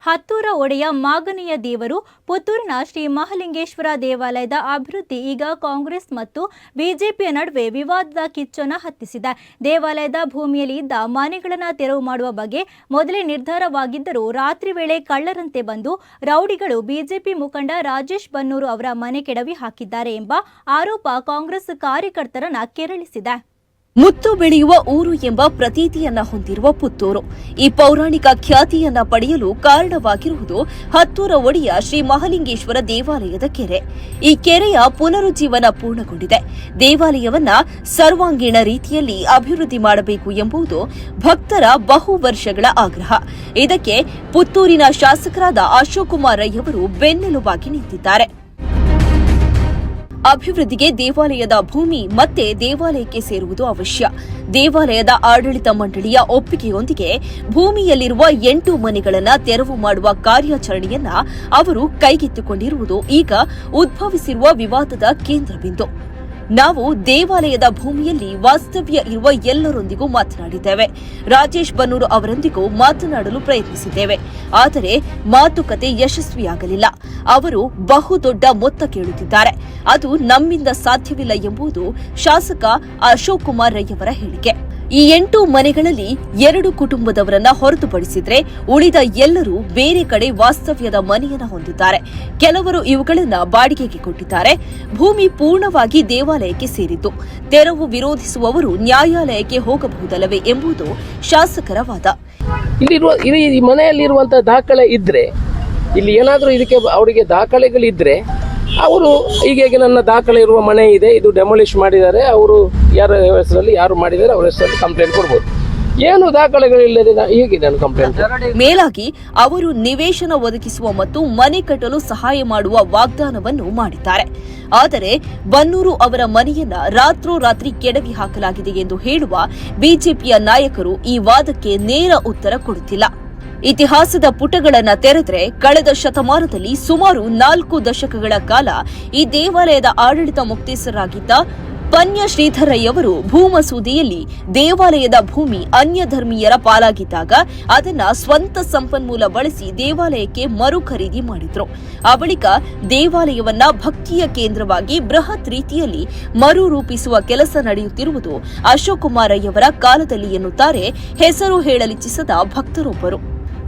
ಹತ್ತೂರ ಒಡೆಯ ಮಾಗನೆಯ ದೇವರು ಪುತ್ತೂರಿನ ಶ್ರೀ ಮಹಾಲಿಂಗೇಶ್ವರ ದೇವಾಲಯದ ಅಭಿವೃದ್ಧಿ ಈಗ ಕಾಂಗ್ರೆಸ್ ಮತ್ತು ಬಿಜೆಪಿಯ ನಡುವೆ ವಿವಾದದ ಕಿಚ್ಚನ್ನು ಹತ್ತಿಸಿದೆ. ದೇವಾಲಯದ ಭೂಮಿಯಲ್ಲಿ ಇದ್ದ ಮನೆಗಳನ್ನು ತೆರವು ಮಾಡುವ ಬಗ್ಗೆ ಮೊದಲೇ ನಿರ್ಧಾರವಾಗಿದ್ದರೂ ರಾತ್ರಿ ವೇಳೆ ಕಳ್ಳರಂತೆ ಬಂದು ರೌಡಿಗಳು ಬಿಜೆಪಿ ಮುಖಂಡ ರಾಜೇಶ್ ಬನ್ನೂರು ಅವರ ಮನೆ ಕೆಡವಿ ಹಾಕಿದ್ದಾರೆ ಎಂಬ ಆರೋಪ ಕಾಂಗ್ರೆಸ್ ಕಾರ್ಯಕರ್ತರನ್ನ ಕೆರಳಿಸಿದೆ. ಮುತ್ತು ಬೆಳೆಯುವ ಊರು ಎಂಬ ಪ್ರತೀತಿಯನ್ನ ಹೊಂದಿರುವ ಪುತ್ತೂರು ಈ ಪೌರಾಣಿಕ ಖ್ಯಾತಿಯನ್ನ ಪಡೆಯಲು ಕಾರಣವಾಗಿರುವುದು ಹತ್ತೂರ ಒಡೆಯ ಶ್ರೀ ಮಹಾಲಿಂಗೇಶ್ವರ ದೇವಾಲಯದ ಕೆರೆ. ಈ ಕೆರೆಯ ಪುನರುಜ್ಜೀವನ ಪೂರ್ಣಗೊಂಡಿದೆ. ದೇವಾಲಯವನ್ನ ಸರ್ವಾಂಗೀಣ ರೀತಿಯಲ್ಲಿ ಅಭಿವೃದ್ಧಿ ಮಾಡಬೇಕು ಎಂಬುದು ಭಕ್ತರ ಬಹು ವರ್ಷಗಳ ಆಗ್ರಹ. ಇದಕ್ಕೆ ಪುತ್ತೂರಿನ ಶಾಸಕರಾದ ಅಶೋಕ್ ಕುಮಾರ್ ರೈ ಅವರು ಬೆನ್ನೆಲುಬಾಗಿ ನಿಂತಿದ್ದಾರೆ. ಅಭಿವೃದ್ಧಿಗೆ ದೇವಾಲಯದ ಭೂಮಿ ಮತ್ತೆ ದೇವಾಲಯಕ್ಕೆ ಸೇರುವುದು ಅವಶ್ಯ. ದೇವಾಲಯದ ಆಡಳಿತ ಮಂಡಳಿಯ ಒಪ್ಪಿಗೆಯೊಂದಿಗೆ ಭೂಮಿಯಲ್ಲಿರುವ 8 ಮನೆಗಳನ್ನು ತೆರವು ಮಾಡುವ ಕಾರ್ಯಾಚರಣೆಯನ್ನ ಅವರು ಕೈಗೆತ್ತಿಕೊಂಡಿರುವುದು ಈಗ ಉದ್ಭವಿಸಿರುವ ವಿವಾದದ ಕೇಂದ್ರಬಿಂದು. ನಾವು ದೇವಾಲಯದ ಭೂಮಿಯಲ್ಲಿ ವಾಸ್ತವ್ಯ ಇರುವ ಎಲ್ಲರೊಂದಿಗೂ ಮಾತನಾಡಿದ್ದೇವೆ. ರಾಜೇಶ್ ಬನ್ನೂರು ಅವರೊಂದಿಗೂ ಮಾತನಾಡಲು ಪ್ರಯತ್ನಿಸಿದ್ದೇವೆ. ಆದರೆ ಮಾತುಕತೆ ಯಶಸ್ವಿಯಾಗಲಿಲ್ಲ. ಅವರು ಬಹುದೊಡ್ಡ ಮೊತ್ತ ಕೇಳುತ್ತಿದ್ದಾರೆ. ಅದು ನಮ್ಮಿಂದ ಸಾಧ್ಯವಿಲ್ಲ ಎಂಬುದು ಶಾಸಕ ಅಶೋಕ್ ಕುಮಾರ್ ರೈ ಅವರ ಹೇಳಿಕೆ. ಈ 8 ಮನೆಗಳಲ್ಲಿ 2 ಕುಟುಂಬದವರನ್ನ ಹೊರತುಪಡಿಸಿದ್ರೆ ಉಳಿದ ಎಲ್ಲರೂ ಬೇರೆ ಕಡೆ ವಾಸ್ತವ್ಯದ ಮನೆಯನ್ನ ಹೊಂದಿದ್ದಾರೆ. ಕೆಲವರು ಇವುಗಳನ್ನ ಬಾಡಿಗೆಗೆ ಕೊಟ್ಟಿದ್ದಾರೆ. ಭೂಮಿ ಪೂರ್ಣವಾಗಿ ದೇವಾಲಯಕ್ಕೆ ಸೇರಿದ್ದು. ತೆರವು ವಿರೋಧಿಸುವವರು ನ್ಯಾಯಾಲಯಕ್ಕೆ ಹೋಗಬಹುದಲ್ಲವೇ ಎಂಬುದು ಶಾಸಕರ ವಾದ. ಈ ಮನೆಯಲ್ಲಿರುವಂತಹ ದಾಖಲೆ ಇದ್ರೆ, ಇಲ್ಲಿ ಏನಾದರೂ ಇದಕ್ಕೆ ಅವರಿಗೆ ದಾಖಲೆಗಳಿದ್ರೆ ಅವರು ಹೀಗೆ ನನ್ನ ದಾಖಲೆ ಇರುವ ಮನೆ ಇದೆ, ಇದು ಡೆಮೊಲಿಷ್ ಮಾಡಿದ್ದಾರೆ, ಅವರು ಯಾರ ಹೆಸರಲ್ಲಿ ಯಾರು ಮಾಡಿದ್ದಾರೆ ಅವರ ಹೆಸರಲ್ಲಿ ಕಂಪ್ಲೇಂಟ್ ಕೊಡ್ಬೋದು. ಏನು ದಾಖಲೆಗಳಿಲ್ಲದೆ ಹೀಗೆ ನಾನು ಕಂಪ್ಲೇಂಟ್. ಮೇಲಾಗಿ ಅವರು ನಿವೇಶನ ಒದಗಿಸುವ ಮತ್ತು ಮನೆ ಕಟ್ಟಲು ಸಹಾಯ ಮಾಡುವ ವಾಗ್ದಾನವನ್ನು ಮಾಡಿದ್ದಾರೆ. ಆದರೆ ಬನ್ನೂರು ಅವರ ಮನೆಯನ್ನ ರಾತ್ರೋರಾತ್ರಿ ಕೆಡವಿ ಹಾಕಲಾಗಿದೆ ಎಂದು ಹೇಳುವ ಬಿಜೆಪಿಯ ನಾಯಕರು ಈ ವಾದಕ್ಕೆ ನೇರ ಉತ್ತರ ಕೊಡುತ್ತಿಲ್ಲ. ಇತಿಹಾಸದ ಪುಟಗಳನ್ನು ತೆರೆದರೆ ಕಳೆದ ಶತಮಾನದಲ್ಲಿ ಸುಮಾರು 4 ದಶಕಗಳ ಕಾಲ ಈ ದೇವಾಲಯದ ಆಡಳಿತ ಮುಕ್ತೇಸರಾಗಿದ್ದ ಪನ್ಯ ಶ್ರೀಧರಯ್ಯವರು ಭೂಮಸೂದೆಯಲ್ಲಿ ದೇವಾಲಯದ ಭೂಮಿ ಅನ್ಯ ಧರ್ಮೀಯರ ಪಾಲಾಗಿದ್ದಾಗ ಅದನ್ನ ಸ್ವಂತ ಸಂಪನ್ಮೂಲ ಬಳಸಿ ದೇವಾಲಯಕ್ಕೆ ಮರು ಖರೀದಿ ಮಾಡಿದ್ರು. ಆ ಬಳಿಕ ದೇವಾಲಯವನ್ನ ಭಕ್ತಿಯ ಕೇಂದ್ರವಾಗಿ ಬೃಹತ್ ರೀತಿಯಲ್ಲಿ ಮರು ರೂಪಿಸುವ ಕೆಲಸ ನಡೆಯುತ್ತಿರುವುದು ಅಶೋಕ್ ಕುಮಾರ್ ರೈ ಅವರ ಕಾಲದಲ್ಲಿ ಎನ್ನುತ್ತಾರೆ ಹೆಸರು ಹೇಳಲಿಚ್ಛಿಸದ ಭಕ್ತರೊಬ್ಬರು.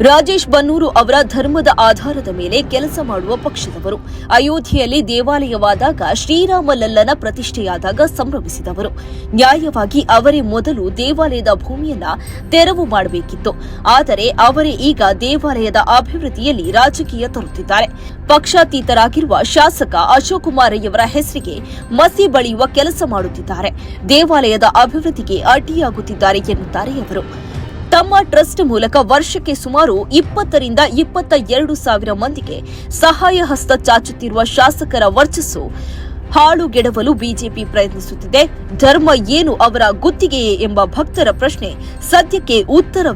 ರಾಜೇಶ್ ಬನ್ನೂರು ಅವರ ಧರ್ಮದ ಆಧಾರದ ಮೇಲೆ ಕೆಲಸ ಮಾಡುವ ಪಕ್ಷದವರು. ಅಯೋಧ್ಯೆಯಲ್ಲಿ ದೇವಾಲಯವಾದಾಗ ಶ್ರೀರಾಮಲಲ್ಲನ ಪ್ರತಿಷ್ಠೆಯಾದಾಗ ಸಂಭ್ರಮಿಸಿದವರು. ನ್ಯಾಯವಾಗಿ ಅವರೇ ಮೊದಲು ದೇವಾಲಯದ ಭೂಮಿಯನ್ನ ತೆರವು ಮಾಡಬೇಕಿತ್ತು. ಆದರೆ ಅವರೇ ಈಗ ದೇವಾಲಯದ ಅಭಿವೃದ್ಧಿಯಲ್ಲಿ ರಾಜಕೀಯ ತರುತ್ತಿದ್ದಾರೆ. ಪಕ್ಷಾತೀತರಾಗಿರುವ ಶಾಸಕ ಅಶೋಕ್ ಕುಮಾರ್ ರೈ ಅವರ ಹೆಸರಿಗೆ ಮಸಿ ಬಳಿಯುವ ಕೆಲಸ ಮಾಡುತ್ತಿದ್ದಾರೆ. ದೇವಾಲಯದ ಅಭಿವೃದ್ಧಿಗೆ ಅಡ್ಡಿಯಾಗುತ್ತಿದ್ದಾರೆ ಎನ್ನುತ್ತಾರೆ ಅವರು. ತಮ್ಮ ಟ್ರಸ್ಟ್ ಮೂಲಕ ವರ್ಷಕ್ಕೆ ಸುಮಾರು 20 ರಿಂದ 22 ಸಾವಿರ ಮಂದಿಗೆ ಸಹಾಯ ಹಸ್ತ ಚಾಚುತ್ತಿರುವ ಶಾಸಕರ ವರ್ಚಸ್ಸು ಹಾಳುಗೆಡವಲು ಬಿಜೆಪಿ ಪ್ರಯತ್ನಿಸುತ್ತಿದೆ. ಧರ್ಮ ಏನು ಅವರ ಗುತ್ತಿಗೆಯೇ ಎಂಬ ಭಕ್ತರ ಪ್ರಶ್ನೆ ಸದ್ಯಕ್ಕೆ ಉತ್ತರವಿಲ್ಲ.